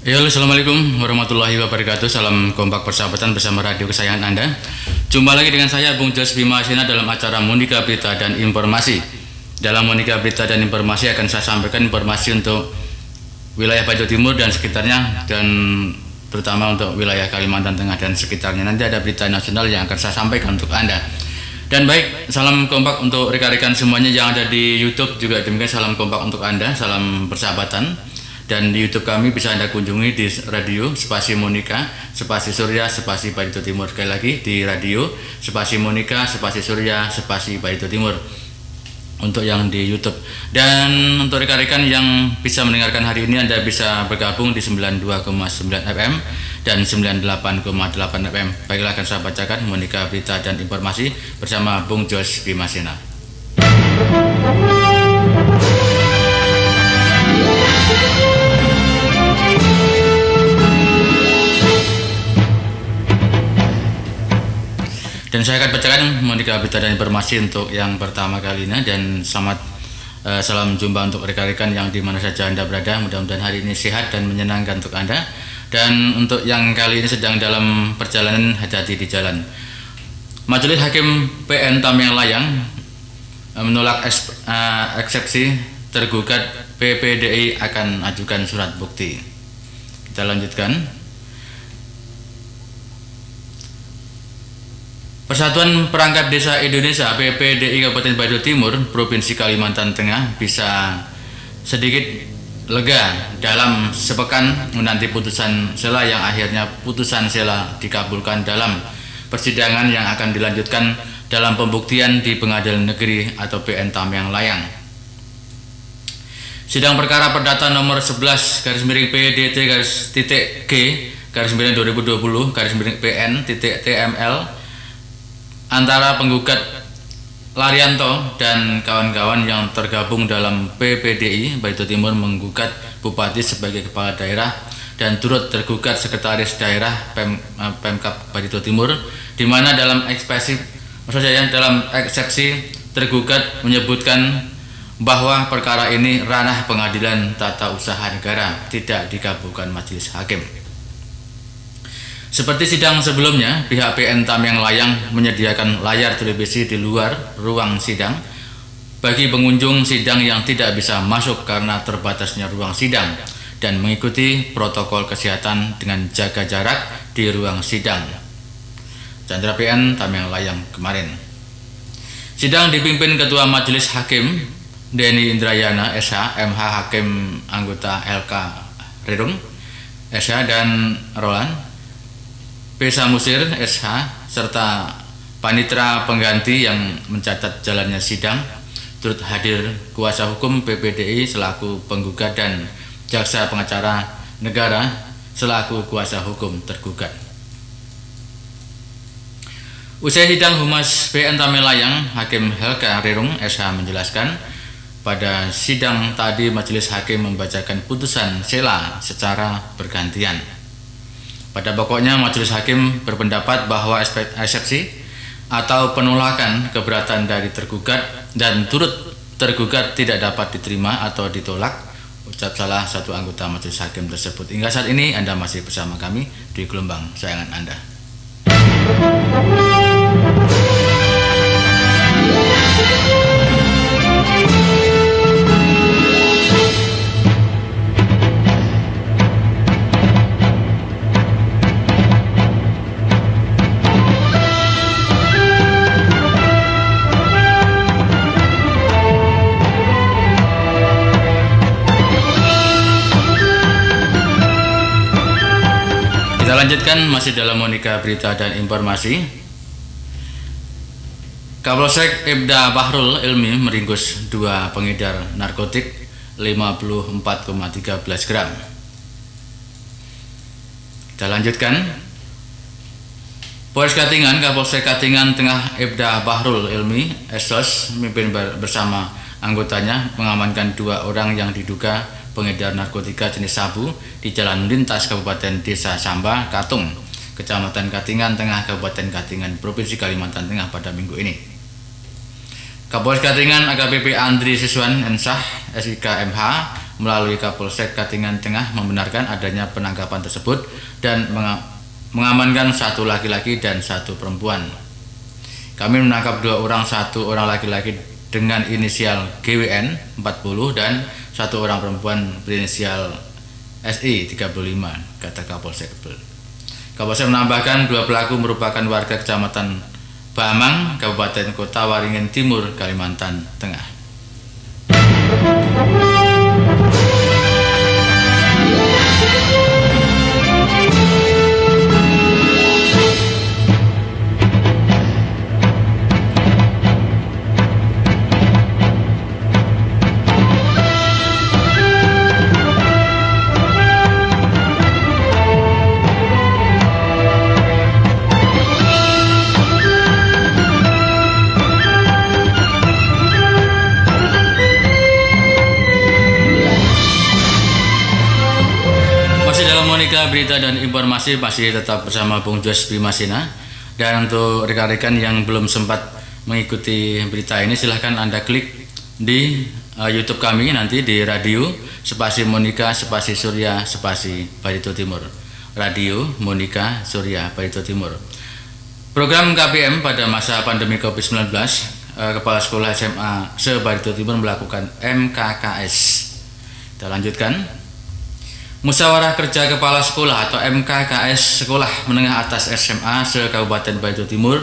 Ya, halo, assalamualaikum warahmatullahi wabarakatuh. Salam kompak persahabatan bersama radio kesayangan Anda. Jumpa lagi dengan saya, Bung Jos Bima Asena, dalam acara Monika Berita dan Informasi. Dalam Monika Berita dan Informasi akan saya sampaikan informasi untuk wilayah Batu Timur dan sekitarnya, dan terutama untuk wilayah Kalimantan Tengah dan sekitarnya. Nanti ada berita nasional yang akan saya sampaikan untuk Anda. Dan baik, salam kompak untuk rekan-rekan semuanya yang ada di YouTube juga demikian, salam kompak untuk Anda, salam persahabatan. Dan di YouTube kami bisa Anda kunjungi di radio spasi Monika, spasi Surya, spasi Barito Timur. Sekali lagi di radio spasi Monika, spasi Surya, spasi Barito Timur untuk yang di YouTube. Dan untuk rekan-rekan yang bisa mendengarkan hari ini, Anda bisa bergabung di 92,9 FM dan 98,8 FM. Baiklah, akan saya bacakan Monika Berita dan Informasi bersama Bung Jos Bima Asena. Dan saya akan bacakan Monika Berita dan Informasi untuk yang pertama kalinya. Dan selamat salam jumpa untuk rekan-rekan yang di mana saja Anda berada. Mudah-mudahan hari ini sehat dan menyenangkan untuk Anda. Dan untuk yang kali ini sedang dalam perjalanan, hati-hati di jalan. Majelis Hakim PN Tameng Layang menolak eksepsi tergugat PPDI akan ajukan surat bukti. Kita lanjutkan. Persatuan Perangkat Desa Indonesia PPDI Kabupaten Batu Timur Provinsi Kalimantan Tengah bisa sedikit lega dalam sepekan menanti putusan sela yang akhirnya putusan sela dikabulkan dalam persidangan yang akan dilanjutkan dalam pembuktian di Pengadilan Negeri atau PN Tameng Layang. Sidang perkara perdata nomor 11 PDT-G/2020/PN-TML antara penggugat Laryanto dan kawan-kawan yang tergabung dalam PPDI Batu Timur menggugat Bupati sebagai kepala daerah dan turut tergugat Sekretaris Daerah Pemkab Batu Timur, di mana dalam eksepsi tergugat menyebutkan bahwa perkara ini ranah Pengadilan Tata Usaha Negara, tidak dikabulkan Majelis Hakim. Seperti sidang sebelumnya, pihak PN Tameng Layang menyediakan layar televisi di luar ruang sidang bagi pengunjung sidang yang tidak bisa masuk karena terbatasnya ruang sidang dan mengikuti protokol kesehatan dengan jaga jarak di ruang sidang. Chandra PN Tameng Layang kemarin. Sidang dipimpin Ketua Majelis Hakim Denny Indrayana SH, MH Hakim anggota LK Rirung SH dan Roland P. Samusir SH serta panitera pengganti yang mencatat jalannya sidang. Turut hadir kuasa hukum PPDI selaku penggugat dan jaksa pengacara negara selaku kuasa hukum tergugat. Usai sidang, Humas PN Tameng Layang Hakim Helka Rirung SH menjelaskan, pada sidang tadi Majelis Hakim membacakan putusan sela secara bergantian. Pada pokoknya Majelis Hakim berpendapat bahwa eksepsi atau penolakan keberatan dari tergugat dan turut tergugat tidak dapat diterima atau ditolak, ucap salah satu anggota Majelis Hakim tersebut. Hingga saat ini Anda masih bersama kami di gelombang sayangan Anda. Kita lanjutkan masih dalam Monika Berita dan Informasi. Kapolsek Ibda Bahrul Ilmi meringkus 2 pengedar narkotik 54,13 gram. Kita lanjutkan. Polres Katingan, Kapolsek Katingan Tengah Ibda Bahrul Ilmi Esos memimpin bersama anggotanya mengamankan 2 orang yang diduga pengedar narkotika jenis sabu di jalan lintas Kabupaten Desa Samba, Katung, Kecamatan Katingan Tengah, Kabupaten Katingan, Provinsi Kalimantan Tengah pada minggu ini. Kapolres Katingan AKBP Andri Siswan Ensah SIK MH melalui Kapolsek Katingan Tengah membenarkan adanya penangkapan tersebut dan mengamankan 1 laki-laki dan 1 perempuan. Kami menangkap 2 orang, 1 orang laki-laki dengan inisial GWN 40 dan 1 orang perempuan berinisial SI 35, kata Kapolsek. Kapolsek menambahkan 2 pelaku merupakan warga Kecamatan Bamang, Kabupaten Kota Waringin Timur, Kalimantan Tengah. Monika Berita dan Informasi masih tetap bersama Bung Jos Bimasina. Dan untuk rekan-rekan yang belum sempat mengikuti berita ini, silahkan Anda klik di YouTube kami nanti di radio spasi Monika spasi Surya spasi Barito Timur. Radio Monika Surya Barito Timur. Program KPM pada masa pandemi COVID-19, Kepala Sekolah SMA se-Barito Timur melakukan MKKS. Kita lanjutkan. Musyawarah Kerja Kepala Sekolah atau MKKS Sekolah Menengah Atas SMA se-Kabupaten Barito Timur,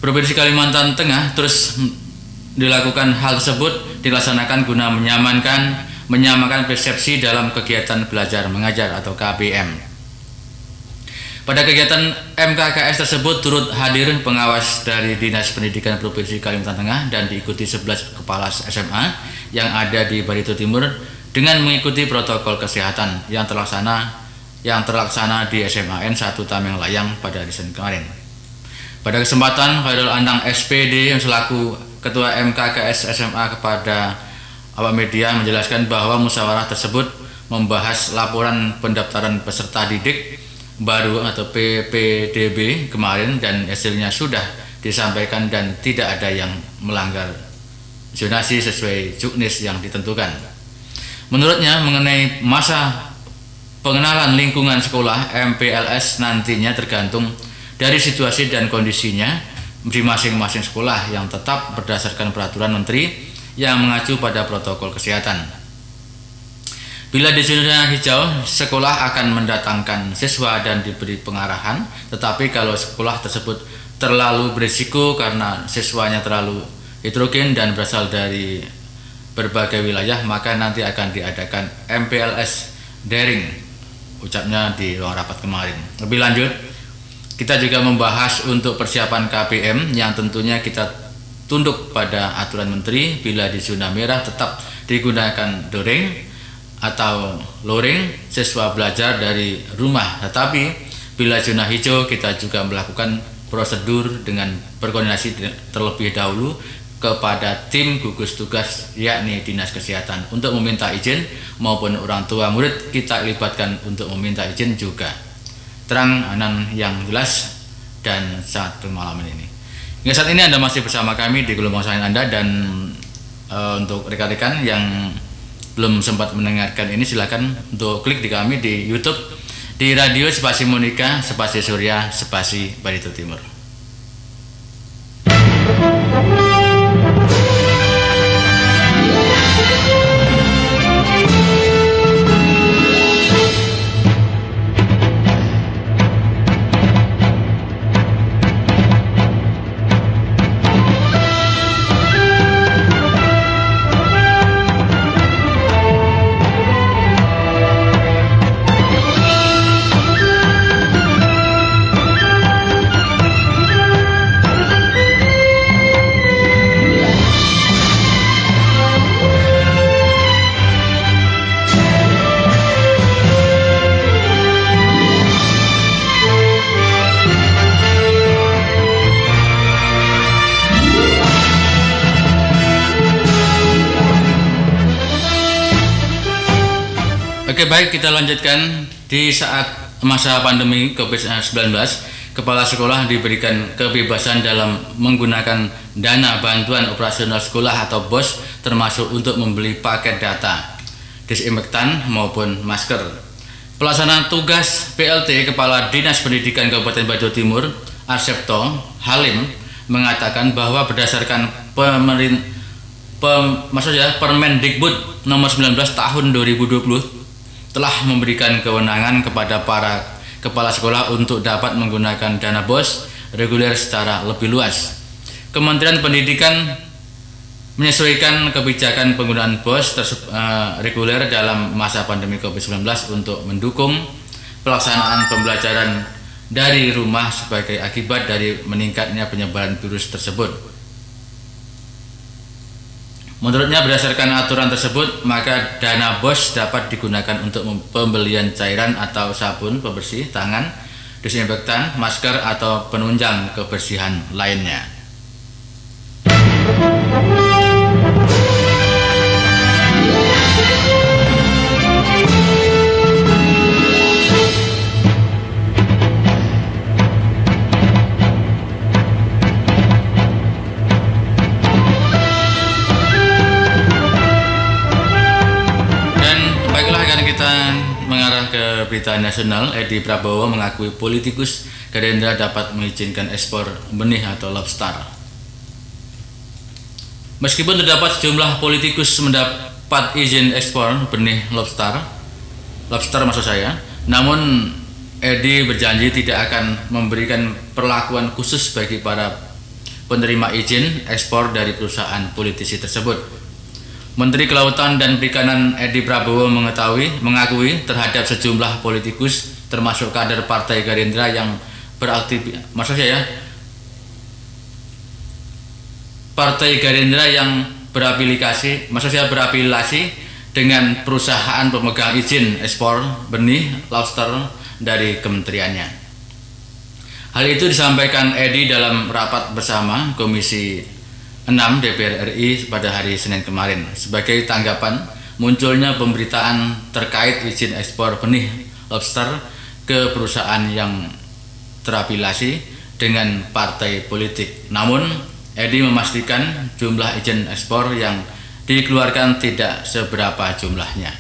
Provinsi Kalimantan Tengah terus dilakukan. Hal tersebut dilaksanakan guna menyamakan persepsi dalam kegiatan belajar mengajar atau KBM. Pada kegiatan MKKS tersebut turut hadir pengawas dari Dinas Pendidikan Provinsi Kalimantan Tengah dan diikuti 11 kepala SMA yang ada di Barito Timur dengan mengikuti protokol kesehatan yang terlaksana di SMAN 1 Tameng Layang pada Senin kemarin. Pada kesempatan, Khairul Andang SPD yang selaku Ketua MKKS SMA kepada awak media menjelaskan bahwa musyawarah tersebut membahas laporan pendaftaran peserta didik baru atau PPDB kemarin dan hasilnya sudah disampaikan dan tidak ada yang melanggar zonasi sesuai juknis yang ditentukan. Menurutnya, mengenai masa pengenalan lingkungan sekolah MPLS nantinya tergantung dari situasi dan kondisinya di masing-masing sekolah yang tetap berdasarkan peraturan menteri yang mengacu pada protokol kesehatan. Bila di zona hijau, sekolah akan mendatangkan siswa dan diberi pengarahan, tetapi kalau sekolah tersebut terlalu berisiko karena siswanya terlalu heterogen dan berasal dari berbagai wilayah, maka nanti akan diadakan MPLS daring, ucapnya di ruang rapat kemarin. Lebih lanjut, kita juga membahas untuk persiapan KPM yang tentunya kita tunduk pada aturan menteri. Bila di zona merah tetap digunakan daring atau luring, siswa belajar dari rumah, tetapi bila zona hijau kita juga melakukan prosedur dengan berkoordinasi terlebih dahulu kepada tim gugus tugas yakni Dinas Kesehatan untuk meminta izin maupun orang tua murid kita libatkan untuk meminta izin juga. Terang yang jelas dan sangat berpengalaman ini. Hingga saat ini Anda masih bersama kami di gelombang sains Anda, dan untuk rekan-rekan yang belum sempat mendengarkan ini silakan untuk klik di kami di YouTube di radio spasi Monika spasi Surya spasi Barito Timur. Oke, baik, kita lanjutkan. Di saat masa pandemi COVID-19, kepala sekolah diberikan kebebasan dalam menggunakan dana bantuan operasional sekolah atau BOS, termasuk untuk membeli paket data. disinfektan maupun masker. Pelaksana tugas PLT Kepala Dinas Pendidikan Kabupaten Batu Timur, Arsepto Halim, mengatakan bahwa berdasarkan Permendikbud nomor 19 tahun 2020 telah memberikan kewenangan kepada para kepala sekolah untuk dapat menggunakan dana BOS reguler secara lebih luas. Kementerian Pendidikan menyesuaikan kebijakan penggunaan BOS reguler dalam masa pandemi COVID-19 untuk mendukung pelaksanaan pembelajaran dari rumah sebagai akibat dari meningkatnya penyebaran virus tersebut. Menurutnya, berdasarkan aturan tersebut, maka dana BOS dapat digunakan untuk pembelian cairan atau sabun pembersih tangan, disinfektan, masker, atau penunjang kebersihan lainnya. Kita mengarah ke berita nasional. Edi Prabowo mengakui politikus Gerindra dapat mengizinkan ekspor benih atau lobster. Meskipun terdapat sejumlah politikus mendapat izin ekspor benih lobster maksud saya, namun Edi berjanji tidak akan memberikan perlakuan khusus bagi para penerima izin ekspor dari perusahaan politisi tersebut. Menteri Kelautan dan Perikanan Edi Prabowo mengakui terhadap sejumlah politikus termasuk kader Partai Gerindra yang berafiliasi dengan perusahaan pemegang izin ekspor benih lobster dari kementeriannya. Hal itu disampaikan Edi dalam rapat bersama Komisi 6 DPR RI pada hari Senin kemarin sebagai tanggapan munculnya pemberitaan terkait izin ekspor benih lobster ke perusahaan yang terafiliasi dengan partai politik. Namun Edi memastikan jumlah izin ekspor yang dikeluarkan tidak seberapa jumlahnya.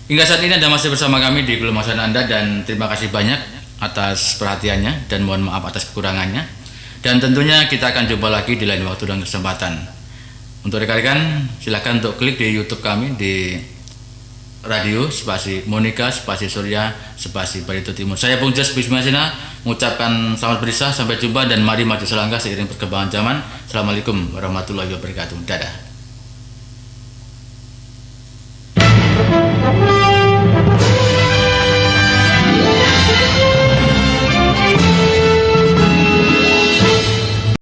Hingga saat ini Anda masih bersama kami di Gelombang Anda, dan terima kasih banyak atas perhatiannya dan mohon maaf atas kekurangannya. Dan tentunya kita akan jumpa lagi di lain waktu dan kesempatan. Untuk rekan-rekan, silakan untuk klik di YouTube kami di radio spasi Monika spasi Surya spasi Barito Timur. Saya Bung Jos Bisma Sina mengucapkan selamat berisah, sampai jumpa dan mari maju selangkah seiring perkembangan zaman. Assalamualaikum warahmatullahi wabarakatuh. Dadah.